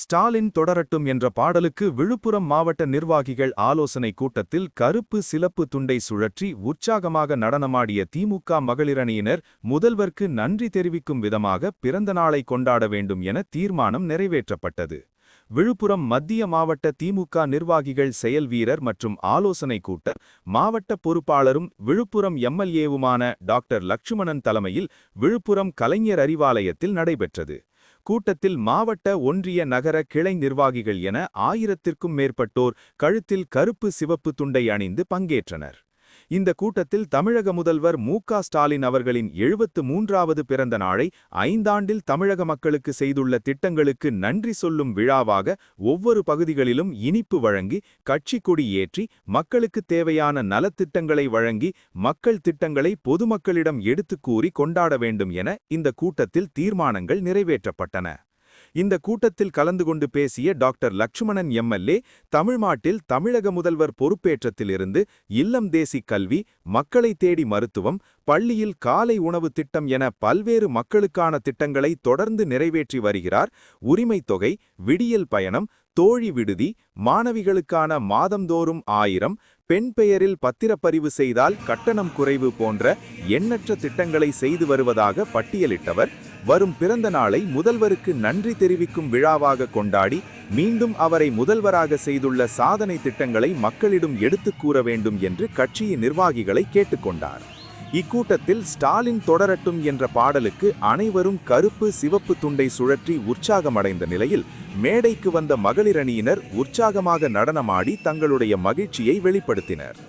ஸ்டாலின் தொடரட்டும் என்ற பாடலுக்கு விழுப்புரம் மாவட்ட நிர்வாகிகள் ஆலோசனை கூட்டத்தில் கருப்பு சிலப்பு துண்டை சுழற்றி உற்சாகமாக நடனமாடிய திமுக மகளிரணியினர் முதல்வருக்கு நன்றி தெரிவிக்கும் விதமாக பிறந்த நாளை கொண்டாட வேண்டும் என தீர்மானம் நிறைவேற்றப்பட்டது. விழுப்புரம் மத்திய மாவட்ட திமுக நிர்வாகிகள் செயல் வீரர் மற்றும் ஆலோசனை கூட்டம் மாவட்ட பொறுப்பாளரும் விழுப்புரம் எம்எல்ஏவுமான டாக்டர் லட்சுமணன் தலைமையில் விழுப்புரம் கலைஞர் அறிவாலயத்தில் நடைபெற்றது. கூட்டத்தில் மாவட்ட ஒன்றிய நகர கிளை நிர்வாகிகள் என 1000க்கும் மேற்பட்டோர் கழுத்தில் கருப்பு சிவப்பு துண்டை அணிந்து பங்கேற்றனர். இந்த கூட்டத்தில் தமிழக முதல்வர் மு.க. ஸ்டாலின் அவர்களின் 73வது பிறந்த நாளை 5 ஆண்டில் தமிழக மக்களுக்கு செய்துள்ள திட்டங்களுக்கு நன்றி சொல்லும் விழாவாக ஒவ்வொரு பகுதிகளிலும் இனிப்பு வழங்கி கட்சி கொடி ஏற்றி மக்களுக்கு தேவையான நலத்திட்டங்களை வழங்கி மக்கள் திட்டங்களை பொதுமக்களிடம் எடுத்துக் கூறி கொண்டாட வேண்டும் என இந்த கூட்டத்தில் தீர்மானங்கள் நிறைவேற்றப்பட்டன. இந்த கூட்டத்தில் கலந்து கொண்டு பேசிய டாக்டர் லட்சுமணன் எம்எல்ஏ, தமிழ்நாட்டில் தமிழக முதல்வர் பொறுப்பேற்றத்திலிருந்து இல்லம் தேசி கல்வி, மக்களை தேடி மருத்துவம், பள்ளியில் காலை உணவு திட்டம் என பல்வேறு மக்களுக்கான திட்டங்களை தொடர்ந்து நிறைவேற்றி வருகிறார். உரிமை தொகை, விடியல் பயணம், தோழி விடுதி, மாணவிகளுக்கான மாதந்தோறும் 1000, பெண் பெயரில் பத்திரப்பதிவு செய்தால் கட்டணம் குறைவு போன்ற எண்ணற்ற திட்டங்களை செய்து வருவதாக பட்டியலிட்டவர், வரும் பிறந்த நாளை முதல்வருக்கு நன்றி தெரிவிக்கும் விழாவாக கொண்டாடி மீண்டும் அவரை முதல்வராக செய்துள்ள சாதனை திட்டங்களை மக்களிடம் எடுத்துக் கூற வேண்டும் என்று கட்சியின் நிர்வாகிகளை கேட்டுக்கொண்டார். இக்கூட்டத்தில் ஸ்டாலின் தொடரட்டும் என்ற பாடலுக்கு அனைவரும் கருப்பு சிவப்பு துண்டை சுழற்றி உற்சாகமடைந்த நிலையில் மேடைக்கு வந்த மகளிரணியினர் உற்சாகமாக நடனமாடி தங்களுடைய மகிழ்ச்சியை வெளிப்படுத்தினர்.